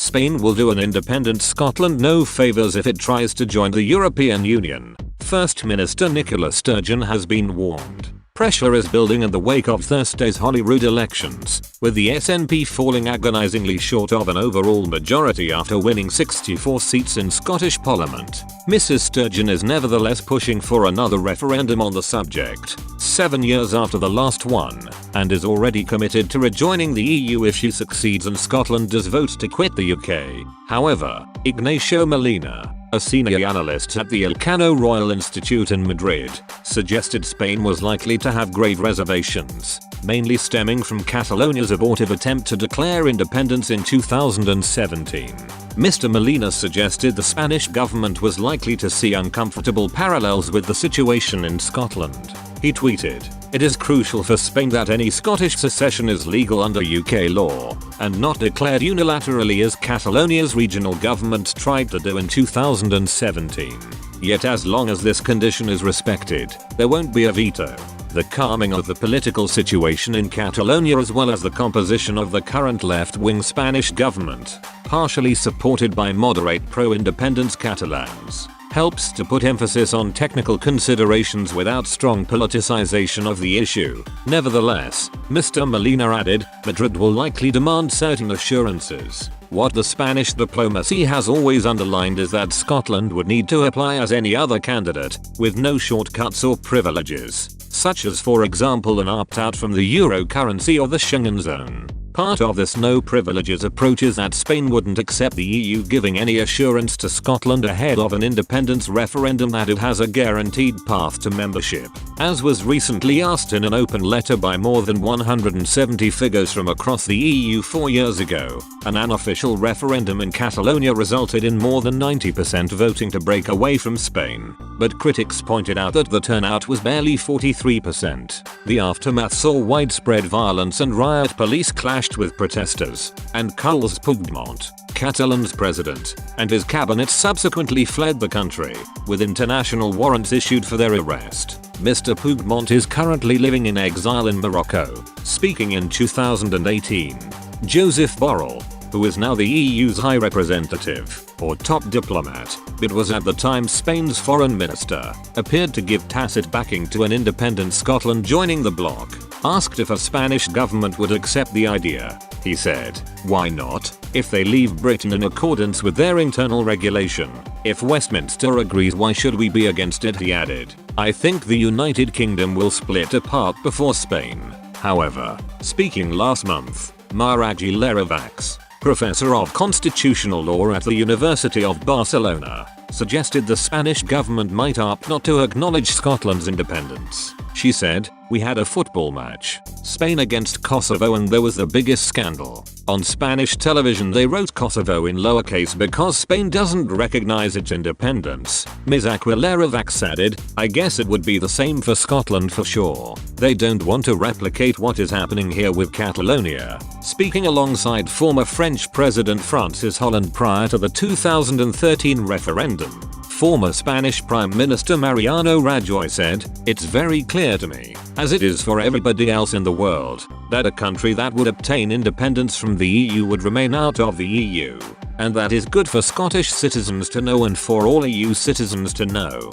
Spain will do an independent Scotland no favours if it tries to join the European Union. First Minister Nicola Sturgeon has been warned. Pressure is building in the wake of Thursday's Holyrood elections, with the SNP falling agonisingly short of an overall majority after winning 64 seats in Scottish Parliament. Mrs Sturgeon is nevertheless pushing for another referendum on the subject, 7 years after the last one, and is already committed to rejoining the EU if she succeeds and Scotland does vote to quit the UK. However, Ignacio Molina, a senior analyst at the Elcano Royal Institute in Madrid, suggested Spain was likely to have grave reservations, mainly stemming from Catalonia's abortive attempt to declare independence in 2017. Mr. Molina suggested the Spanish government was likely to see uncomfortable parallels with the situation in Scotland. He tweeted, "It is crucial for Spain that any Scottish secession is legal under UK law, and not declared unilaterally as Catalonia's regional government tried to do in 2017. Yet as long as this condition is respected, there won't be a veto." The calming of the political situation in Catalonia as well as the composition of the current left-wing Spanish government, partially supported by moderate pro-independence Catalans, helps to put emphasis on technical considerations without strong politicization of the issue. Nevertheless, Mr. Molina added, Madrid will likely demand certain assurances. What the Spanish diplomacy has always underlined is that Scotland would need to apply as any other candidate, with no shortcuts or privileges, such as for example an opt-out from the euro currency or the Schengen zone. Part of this no privileges approach is that Spain wouldn't accept the EU giving any assurance to Scotland ahead of an independence referendum that it has a guaranteed path to membership. As was recently asked in an open letter by more than 170 figures from across the EU 4 years ago, an unofficial referendum in Catalonia resulted in more than 90% voting to break away from Spain, but critics pointed out that the turnout was barely 43%. The aftermath saw widespread violence and riot police clashed with protesters, and Carles Puigdemont, Catalan's president, and his cabinet subsequently fled the country, with international warrants issued for their arrest. Mr. Puigdemont is currently living in exile in Morocco. Speaking in 2018, Joseph Borrell, who is now the EU's High Representative, or top diplomat, but was at the time Spain's foreign minister, appeared to give tacit backing to an independent Scotland joining the bloc. Asked if a Spanish government would accept the idea, he said, "Why not? If they leave Britain in accordance with their internal regulation. If Westminster agrees, why should we be against it?" he added. "I think the United Kingdom will split apart before Spain." However, speaking last month, Maraghi Leravax, professor of constitutional law at the University of Barcelona, suggested the Spanish government might opt not to acknowledge Scotland's independence. She said, "We had a football match, Spain against Kosovo, and there was the biggest scandal. On Spanish television they wrote Kosovo in lowercase because Spain doesn't recognize its independence." Ms. Aguilera-Vax added, "I guess it would be the same for Scotland for sure. They don't want to replicate what is happening here with Catalonia." Speaking alongside former French President Francis Hollande prior to the 2013 referendum, former Spanish Prime Minister Mariano Rajoy said, "It's very clear to me, as it is for everybody else in the world, that a country that would obtain independence from the EU would remain out of the EU. And that is good for Scottish citizens to know and for all EU citizens to know."